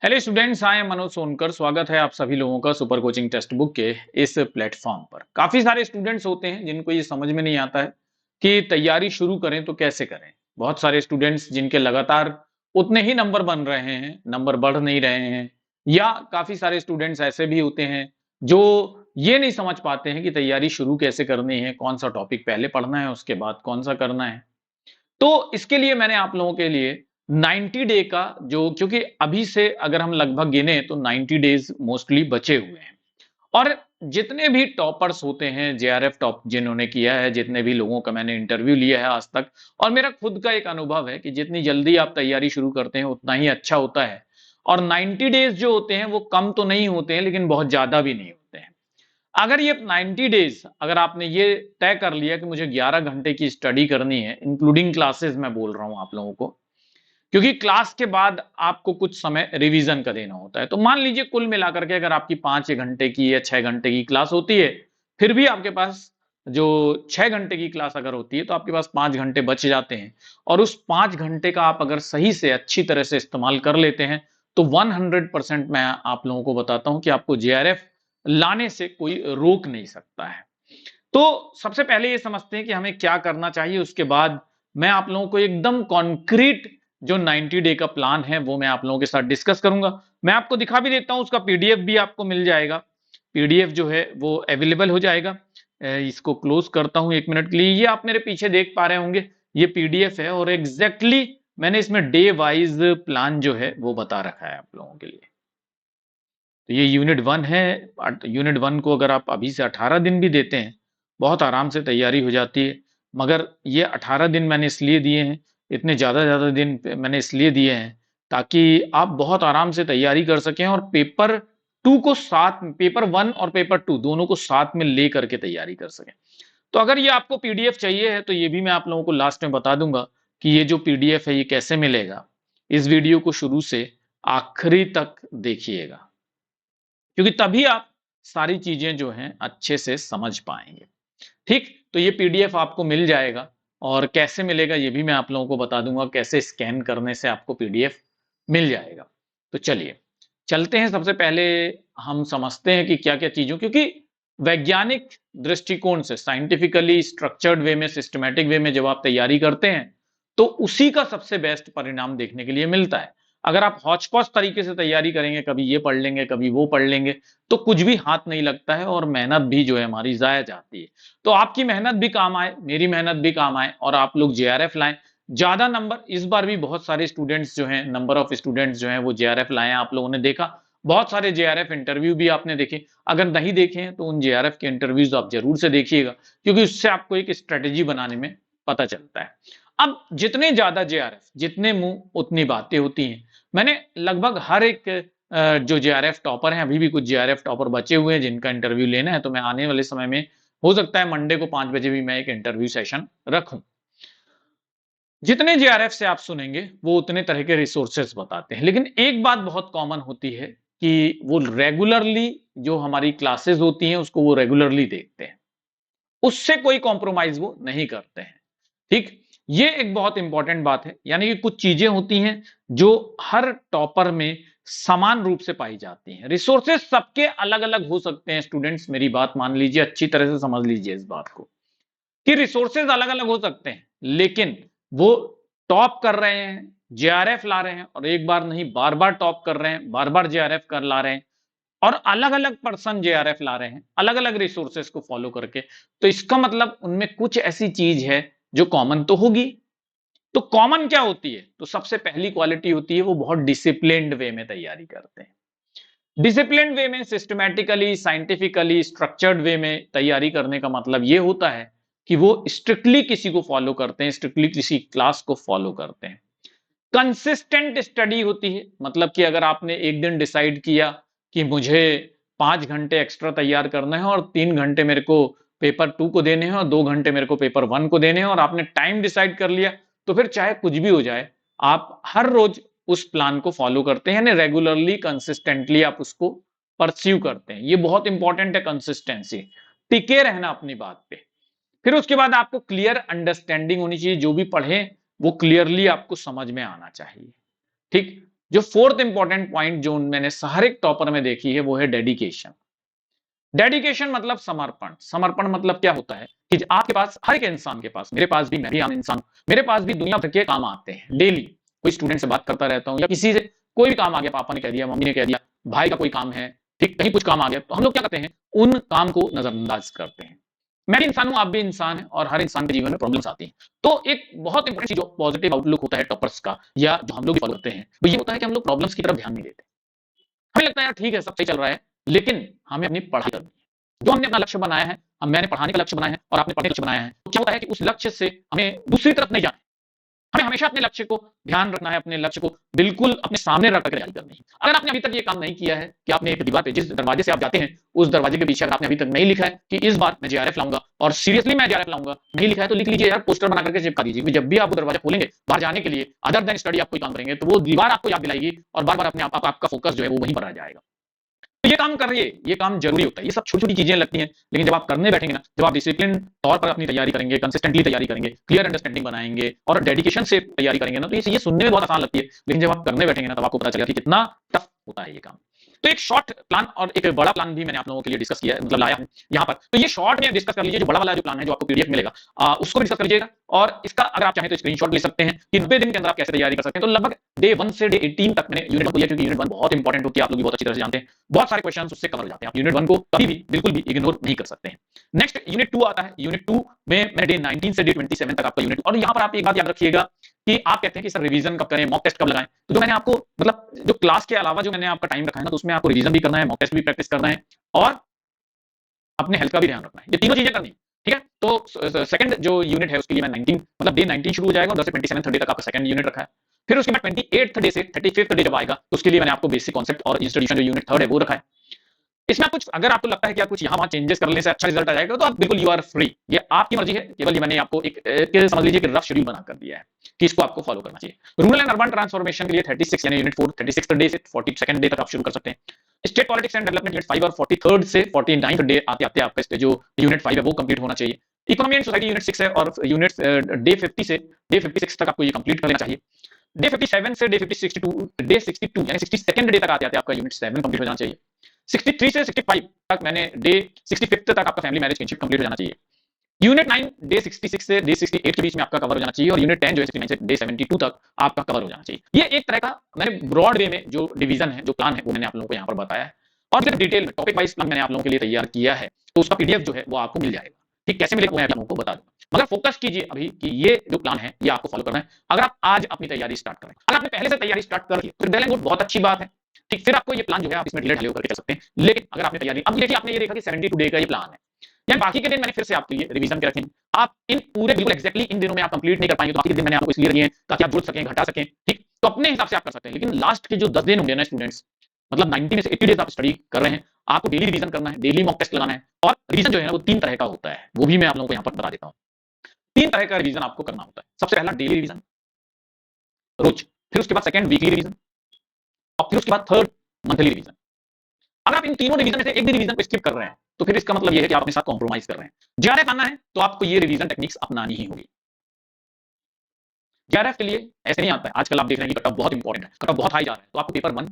Hello students, I am Manoj Sonkar. स्वागत है आप सभी लोगों का सुपर कोचिंग टेक्स्ट बुक के इस प्लेटफॉर्म पर। काफी सारे स्टूडेंट्स होते हैं जिनको ये समझ में नहीं आता है कि तैयारी शुरू करें तो कैसे करें। बहुत सारे स्टूडेंट्स जिनके लगातार उतने ही नंबर बन रहे हैं, नंबर बढ़ नहीं रहे हैं, या काफी सारे स्टूडेंट्स ऐसे भी होते हैं जो ये नहीं समझ पाते हैं कि तैयारी शुरू कैसे करनी है, कौन सा टॉपिक पहले पढ़ना है, उसके बाद कौन सा करना है। तो इसके लिए मैंने आप लोगों के लिए 90 डे का जो, क्योंकि अभी से अगर हम लगभग गिने तो 90 डेज मोस्टली बचे हुए हैं। और जितने भी टॉपर्स होते हैं, जेआरएफ टॉप जिन्होंने किया है, जितने भी लोगों का मैंने इंटरव्यू लिया है आज तक, और मेरा खुद का एक अनुभव है कि जितनी जल्दी आप तैयारी शुरू करते हैं उतना ही अच्छा होता है। और 90 डेज जो होते हैं वो कम तो नहीं होते हैं, लेकिन बहुत ज्यादा भी नहीं होते हैं। अगर ये 90 डेज अगर आपने ये तय कर लिया कि मुझे 11 घंटे की स्टडी करनी है, इंक्लूडिंग क्लासेस मैं बोल रहा हूं आप लोगों को, क्योंकि क्लास के बाद आपको कुछ समय रिवीजन का देना होता है। तो मान लीजिए कुल मिलाकर के अगर आपकी 5 घंटे की या 6 घंटे की क्लास होती है, फिर भी आपके पास जो 6 घंटे की क्लास अगर होती है तो आपके पास 5 घंटे बच जाते हैं। और उस 5 घंटे का आप अगर सही से अच्छी तरह से इस्तेमाल कर लेते हैं तो 100% मैं आप लोगों को बताता हूं कि आपको जेआरएफ लाने से कोई रोक नहीं सकता है। तो सबसे पहले ये समझते हैं कि हमें क्या करना चाहिए, उसके बाद मैं आप लोगों को एकदम कॉन्क्रीट जो 90 डे का प्लान है वो मैं आप लोगों के साथ डिस्कस करूंगा। मैं आपको दिखा भी देता हूं, उसका पीडीएफ भी आपको मिल जाएगा। पीडीएफ जो है वो अवेलेबल हो जाएगा। इसको क्लोज करता हूं 1 मिनट के लिए। ये आप मेरे पीछे देख पा रहे होंगे, ये पीडीएफ है और एग्जैक्टली मैंने इसमें डे वाइज प्लान जो है वो बता रखा है आप लोगों के लिए। तो ये यूनिट 1 है। यूनिट 1 को अगर आप अभी से 18 दिन भी देते हैं, बहुत आराम से तैयारी हो जाती है। मगर ये 18 दिन मैंने इसलिए दिए हैं, इतने ज़्यादा दिन मैंने इसलिए दिए हैं ताकि आप बहुत आराम से तैयारी कर सकें और पेपर 1 और पेपर 2 दोनों को साथ में ले करके तैयारी कर सकें। तो अगर ये आपको पीडीएफ चाहिए है तो ये भी मैं आप लोगों को लास्ट में बता दूंगा कि ये जो पीडीएफ है ये कैसे मिलेगा। इस वीडियो को शुरू से आखिरी तक देखिएगा, क्योंकि तभी आप सारी चीजें जो हैं अच्छे से समझ पाएंगे। ठीक, तो ये पीडीएफ आपको मिल जाएगा। और कैसे मिलेगा ये भी मैं आप लोगों को बता दूंगा, कैसे स्कैन करने से आपको पीडीएफ मिल जाएगा। तो चलिए चलते हैं। सबसे पहले हम समझते हैं कि क्या क्या चीजों, क्योंकि वैज्ञानिक दृष्टिकोण से, साइंटिफिकली स्ट्रक्चर्ड वे में, सिस्टमैटिक वे में जब आप तैयारी करते हैं तो उसी का सबसे बेस्ट परिणाम देखने के लिए मिलता है। अगर आप हौच-पौच तरीके से तैयारी करेंगे, कभी ये पढ़ लेंगे, कभी वो पढ़ लेंगे, तो कुछ भी हाथ नहीं लगता है और मेहनत भी जो है हमारी ज़ाया जाती है। तो आपकी मेहनत भी काम आए, मेरी मेहनत भी काम आए और आप लोग जेआरएफ लाएँ। ज़्यादा नंबर इस बार भी बहुत सारे स्टूडेंट्स जो हैं, नंबर ऑफ स्टूडेंट्स जो हैं वो जेआरएफ लाए हैं, आप लोगों ने देखा। बहुत सारे जेआरएफ इंटरव्यू भी आपने देखे। अगर नहीं देखे हैं तो उन जेआरएफ के इंटरव्यूज़ आप ज़रूर से देखिएगा, क्योंकि उससे आपको एक स्ट्रैटेजी बनाने में पता चलता है। अब जितने ज़्यादा जेआरएफ, जितने मुँह उतनी बातें होती हैं। मैंने लगभग हर एक जो जेआरएफ टॉपर हैं, अभी भी कुछ जेआरएफ टॉपर बचे हुए हैं जिनका इंटरव्यू लेना है, तो मैं आने वाले समय में हो सकता है मंडे को 5 बजे भी मैं एक इंटरव्यू सेशन रखूं। जितने जेआरएफ से आप सुनेंगे वो उतने तरह के रिसोर्सेज बताते हैं, लेकिन एक बात बहुत कॉमन होती है कि वो रेगुलरली जो हमारी क्लासेस होती हैं उसको वो रेगुलरली देखते हैं, उससे कोई कॉम्प्रोमाइज वो नहीं करते हैं। ठीक, ये एक बहुत इंपॉर्टेंट बात है। यानी कि कुछ चीजें होती हैं जो हर टॉपर में समान रूप से पाई जाती हैं। रिसोर्सेज सबके अलग अलग हो सकते हैं। स्टूडेंट्स मेरी बात मान लीजिए, अच्छी तरह से समझ लीजिए इस बात को कि रिसोर्सेज अलग अलग हो सकते हैं, लेकिन वो टॉप कर रहे हैं, जेआरएफ ला रहे हैं, और एक बार नहीं बार बार टॉप कर रहे हैं, बार बार जेआरएफ कर ला रहे हैं, और अलग अलग पर्सन जेआरएफ ला रहे हैं अलग अलग रिसोर्सेज को फॉलो करके। तो इसका मतलब उनमें कुछ ऐसी चीज है जो कॉमन तो होगी। तो कॉमन क्या होती है? तो सबसे पहली क्वालिटी होती है वो बहुत डिसिप्लिन्ड वे में तैयारी करते हैं। डिसिप्लिन्ड वे में, सिस्टमैटिकली, साइंटिफिकली स्ट्रक्चर्ड वे में तैयारी करने का मतलब ये होता है कि वो स्ट्रिक्टली किसी को फॉलो करते हैं, स्ट्रिक्टली किसी क्लास को फॉलो करते हैं। कंसिस्टेंट स्टडी होती है, मतलब कि अगर आपने एक दिन डिसाइड किया कि मुझे 5 घंटे एक्स्ट्रा तैयार करना है और 3 घंटे मेरे को पेपर 2 को देने हैं और 2 घंटे मेरे को पेपर 1 को देने हैं, और आपने टाइम डिसाइड कर लिया, तो फिर चाहे कुछ भी हो जाए, आप हर रोज उस प्लान को फॉलो करते हैं, यानी रेगुलरली कंसिस्टेंटली आप उसको परस्यू करते हैं। ये बहुत इंपॉर्टेंट है, कंसिस्टेंसी, टिके रहना अपनी बात पे। फिर उसके बाद आपको क्लियर अंडरस्टैंडिंग होनी चाहिए, जो भी पढ़े वो क्लियरली आपको समझ में आना चाहिए। ठीक, जो फोर्थ इंपॉर्टेंट पॉइंट जो मैंने हर एक टॉपर में देखी है वो है डेडिकेशन। डेडिकेशन मतलब समर्पण। समर्पण मतलब क्या होता है कि आपके पास, हर एक इंसान के पास, मेरे पास भी, मैं भी आम इंसान, मेरे पास भी दुनिया भर के काम आते हैं डेली। कोई स्टूडेंट से बात करता रहता हूं या किसी से कोई भी काम आ गया, पापा ने कह दिया, मम्मी ने कह दिया, भाई का कोई काम है, ठीक, कहीं कुछ काम आ गया, तो हम लोग क्या करते हैं, उन काम को नजरअंदाज करते हैं। मैं भी इंसान हूं, आप भी इंसान हैं, और हर इंसान के जीवन में प्रॉब्लम्स आती हैं। तो एक बहुत इंपॉर्टेंट चीज, जो पॉजिटिव आउटलुक होता है टॉपर्स का, या जो हम लोग भी फॉलो करते हैं, वो ये होता है कि हम लोग प्रॉब्लम्स की तरफ ध्यान नहीं देते। हमें लगता है यार ठीक है, सब सही चल रहा है, लेकिन हमें अपनी पढ़ाई करनी है। जो हमने अपना लक्ष्य बनाया है, हम, मैंने पढ़ाने का लक्ष्य बनाया है और आपने पढ़ने का लक्ष्य बनाया है, तो क्या होता है कि उस लक्ष्य से हमें दूसरी तरफ नहीं जाना है। हमें हमेशा अपने लक्ष्य को ध्यान रखना है, अपने लक्ष्य को बिल्कुल अपने सामने रख कर तैयारी करनी है। अगर आपने अभी तक ये काम नहीं किया है कि आपने एक दीवार पे, जिस दरवाजे से आप जाते हैं, उस दरवाजे के पीछे अगर आपने अभी तक नहीं लिखा है कि इस बार मैं जेआरएफ लाऊंगा और सीरियसली मैं जेआरएफ लाऊंगा, नहीं लिखा है तो लिख लीजिए यार, पोस्टर बना करके चिपका दीजिए कि जब भी आप वो दरवाजा खोलेंगे बाहर जाने के लिए, अदर देन स्टडी आप कोई काम करेंगे, तो वो दीवार आपको याद दिलाएगी और बार बार अपने आपका फोकस जो है वो वहीं पर रह जाएगा। तो ये काम करिए, ये काम जरूरी होता है। ये सब छोटी-छोटी चीजें लगती हैं, लेकिन जब आप करने बैठेंगे ना, जब आप डिसिप्लिन तौर पर अपनी तैयारी करेंगे, कंसिस्टेंटली तैयारी करेंगे, क्लियर अंडरस्टैंडिंग बनाएंगे और डेडिकेशन से तैयारी करेंगे ना, तो ये सुनने में बहुत आसान लगती है, लेकिन जब आप करने बैठेंगे ना, तब आपको पता चलेगा कि कितना टफ होता है ये काम। तो एक शॉर्ट प्लान और एक बड़ा प्लान भी मैंने आप लोगों के लिए डिस्कस किया है, मतलब लाया हूं यहाँ पर। तो ये शॉर्ट में डिस्कस कर लीजिए, जो बड़ा वाला जो प्लान है, जो आपको पीडीएफ मिलेगा, उसको भी डिस्कस कर लीजिएगा। और इसका अगर आप चाहें तो स्क्रीनशॉट ले सकते हैं कि 90 दिन के अंदर आप कैसे तैयारी कर सकते हैं। तो लगभग डे 1 से डे 18 तक मैंने यूनिट 1 को लिया, क्योंकि यूनिट 1 बहुत इंपॉर्टेंट होती है, आप लोग भी बहुत अच्छी तरह से जानते हैं। बहुत सारे क्वेश्चन उससे कवर हो जाते हैं, आप यूनिट 1 को कभी भी बिल्कुल भी इग्नोर नहीं कर सकते हैं। नेक्स्ट यूनिट 2 आता है। यूनिट 2 में मैंने डे 19 से डे 27 तक आपका यूनिट, और यहाँ पर आप एक बात याद रखिएगा कि आप कहते हैं कि सर रिवीजन कब करें, मॉक टेस्ट कब लगाएं, तो जो मैंने आपको, मतलब जो क्लास के अलावा जो मैंने आपका टाइम रखा है ना, तो उसमें आपको रिवीजन भी करना है, मॉक टेस्ट भी प्रैक्टिस करना है और अपने हेल्थ का भी ध्यान रखना है। ये तीनों चीजें करनी है, ठीक है। तो सेकंड जो यूनिट है उसके लिए मैं 19, मतलब डे 19 शुरू हो जाएगा और 10 से 27 डे तक आपका सेकंड यूनिट रखा है। फिर उसके बाद 28th डे से 35th डे जब आएगा, तो उसके लिए मैंने आपको बेसिक कॉन्सेप्ट और इंस्टीट्यूशन जो यूनिट 3 है वो रखा है। इसमें आप कुछ, अगर आपको लगता है कि आप कुछ यहाँ वहाँ चेंजेस करने से अच्छा रिजल्ट आ जाएगा, तो आप बिल्कुल यू आर फ्री, ये आपकी मर्जी है। केवल ये मैंने आपको समझ लीजिए कि रफ शेड्यूल बना कर दिया है कि इसको आपको फॉलो करना चाहिए। रूरल एंड अर्बन ट्रांसफॉर्मेशन के लिए 36 यानी यूनिट 4 36 डे से 42nd डे तक आप शुरू कर सकते हैं। State politics and development unit 5 और 43rd से 49th डे आते आते आपका जो यूनिट 5 है वो कंप्लीट होना चाहिए। इकोनॉमी एंड सोसाइटी यूनिट 6 है और यूनिट डे 50 से डे 56 तक आपको ये कंप्लीट कर लेना चाहिए। डे 57 से डे 62 यानी 62nd डे तक आते आते आपका यूनिट 7 कंप्लीट हो जाना चाहिए। 63 से 65 तक मैंने डे 65th तक आपका फैमिली मैरिज किनशिप कंप्लीट हो जाना चाहिए। यूनिट 9 डे 66 से डे 68 के बीच में आपका कवर हो जाना चाहिए और यूनिट 10 जो है 69 से डे 72 तक आपका कवर हो जाना चाहिए। ये एक तरह का मैंने ब्रॉड वे में जो डिवीजन है, जो प्लान है, वो मैंने आप लोगों को यहाँ पर बताया है। और फिर डिटेल में टॉपिक वाइज प्लान मैंने आप लोगों के लिए तैयार किया है, तो उसका पीडीएफ जो है वो आपको मिल जाएगा। ठीक, कैसे मिलेगा वो मैं आप लोगों को बता दूंगा, मगर फोकस कीजिए अभी कि ये जो प्लान है ये आपको फॉलो करना है। अगर आप आज अपनी तैयारी स्टार्ट करें, अगर आपने पहले से तैयारी स्टार्ट कर ली तो वेल एंड गुड, बहुत अच्छी बात है। ठीक, फिर आपको ये प्लान जो है आप इसमें ढीले ढाले करके चल सकते हैं। लेकिन अगर आपने तैयारी, अब देखिए आपने ये देखा कि 72 डे का ये प्लान है, या बाकी के दिन मैंने फिर से आपके लिए रिवीजन के रखे हैं। आप इन पूरे बिल्कुल एक्जैक्टली इन दिनों में आप कंप्लीट नहीं कर पाएंगे, तो बाकी के दिन मैंने आपको इसलिए रखे हैं ताकि आप जुड़ सकें, घटा सकें। ठीक, तो अपने हिसाब से आप कर सकते हैं, लेकिन लास्ट के जो 10 दिन होंगे ना स्टूडेंट्स, मतलब 90 में से 80 डेज आप स्टडी कर रहे हैं, आपको डेली रिवीजन करना है, डेली मॉक टेस्ट लगाना है। और रिवीजन जो है ना वो 3 तरह का होता है, वो भी मैं आप लोगों को यहाँ पर बता देता हूँ। 3 तरह का रिवीजन आपको करना होता है। सबसे पहला डेली रिवीजन रोज, फिर उसके बाद सेकंड वीकली रिवीजन और फिर उसके बाद थर्ड मंथली रिवीजन। अगर आप इन तीनों रिवीजन में से एक भी रिवीजन को स्किप कर रहे हैं, तो फिर इसका मतलब यह है कि आप अपने साथ कॉम्प्रोमाइज कर रहे हैं। जेआरएफ आना है तो आपको ये रिवीजन टेक्निक्स अपनानी ही होगी। जेआरएफ के लिए ऐसे नहीं आता है, आजकल आप देख रहे हैं कि कटऑफ बहुत इंपॉर्टेंट है, कटऑफ बहुत हाई जा रहा है, तो आपको पेपर 1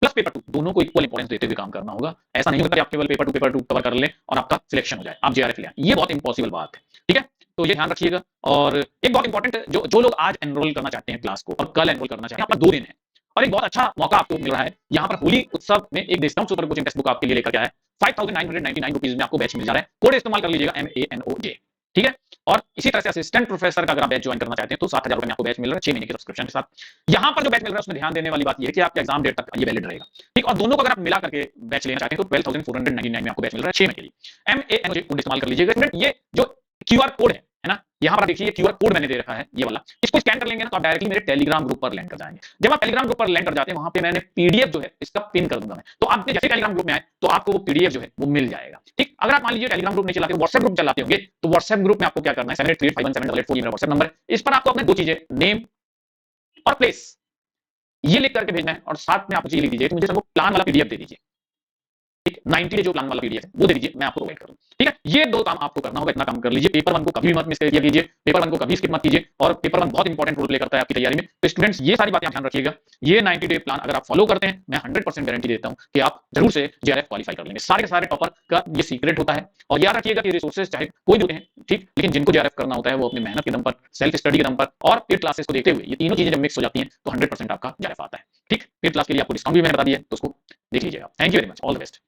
प्लस पेपर 2 दोनों को इक्वल इंपॉर्टेंस देते हुए काम करना होगा। ऐसा नहीं होता कि आप केवल पेपर 2 कवर कर लें और आपका सिलेक्शन हो जाए, आप जेआरएफ ले आए, ये बहुत इंपॉसिबल बात है। ठीक है, तो ये ध्यान रखिएगा। और एक बहुत इंपॉर्टेंट, जो लोग आज एनरोल करना चाहते हैं क्लास को और कल एनरोल करना चाहते हैं, आपका 2 दिन है और एक बहुत अच्छा मौका आपको मिल रहा है। यहाँ पर होली उत्सव में एक discount super coaching text book आपके लिए लेकर के आया है। 5999 रुपीज में आपको बैच मिल जा रहा है। कोड इस्तेमाल कर लीजिएगा MANOJ, ठीक है। और इसी तरह से असिस्टेंट प्रोफेसर का अगर आप बैच ज्वाइन करना चाहते हैं तो 7,000 रुपए में आपको बैच मिल रहा है 6 महीने के सब्सक्रिप्शन के साथ। यहाँ पर जो बैच मिल रहा है उसमें ध्यान देने वाली बात यह है कि आपके एग्जाम डेट तक ये वैलिड रहेगा। ठीक, और दोनों को अगर आप मिला करके बैच लेना चाहते हैं तो 12,499 में आपको बैच मिल रहा है 6 महीने के लिए। MANOJ कोड इस्तेमाल कर लीजिएगा। ये जो QR कोड है ना, यहाँ पर देखिए QR कोड मैंने दे रखा है ये वाला, इसको स्कैन कर लेंगे ना तो आप डायरेक्टली मेरे टेलीग्राम ग्रुप पर लैंड कर जाएंगे। जब आप टेलीग्राम ग्रुप पर लैंड कर जाते हैं, वहां पे मैंने पीडीएफ जो है इसका पिन कर दूंगा मैं, तो आपने जैसे टेलीग्राम ग्रुप में आए तो आपको वो पीडीएफ जो है वो मिल जाएगा। ठीक, अगर आप मान लीजिए टेलीग्राम ग्रुप नहीं चलाते, व्हाट्सएप ग्रुप चलाते होंगे, तो व्हाट्सएप ग्रुप में आपको क्या करना है, 7838517884 ये मेरा व्हाट्सएप नंबर है। इस पर आपको अपने 2 चीजें, नेम और प्लेस, ये लिख करके भेजना है और साथ में आप मुझे लिख दीजिए कि मुझे सब प्लान वाला पीडीएफ दे दीजिए। ठीक, 90 डे जो प्लान वाला पीडीएफ है वो दे दीजिए, मैं आपको प्रोवाइड कर दूं। ठीक है, ये दो काम आपको करना होगा, इतना काम कर लीजिए। पेपर वन को कभी भी मत मिस किया कीजिए, पेपर वन को कभी स्किप मत कीजिए, और पेपर वन बहुत इंपॉर्टेंट रोल प्ले करता है आपकी तैयारी में। तो स्टूडेंट्स ये सारी बातें आप ध्यान रखिएगा। ये 90 डे प्लान अगर आप फॉलो करते हैं, मैं 100% गारंटी देता हूं कि आप जरूर से जेआरएफ क्वालिफाई कर लेंगे। सारे के सारे टॉपर का ये सीक्रेट होता है। और याद रखिएगा कि रिसोर्सेज चाहे कोई भी होते हैं, ठीक, लेकिन जिनको जेआरएफ करना होता है वो अपनी मेहनत के दम पर, सेल्फ स्टडी के दम पर और पेड क्लासेस को देखते हुए, ये तीनों चीजें जब मिक्स हो जाती हैं तो 100% आपका जेआरएफ आता है। ठीक, पेड क्लास के लिए आपको डिस्काउंट भी मैंने बता दिया है, तो उसको देख लीजिएगा। Thank you very much, all the best.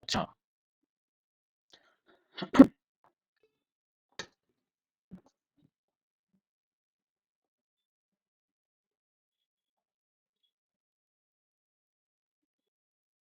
अच्छा।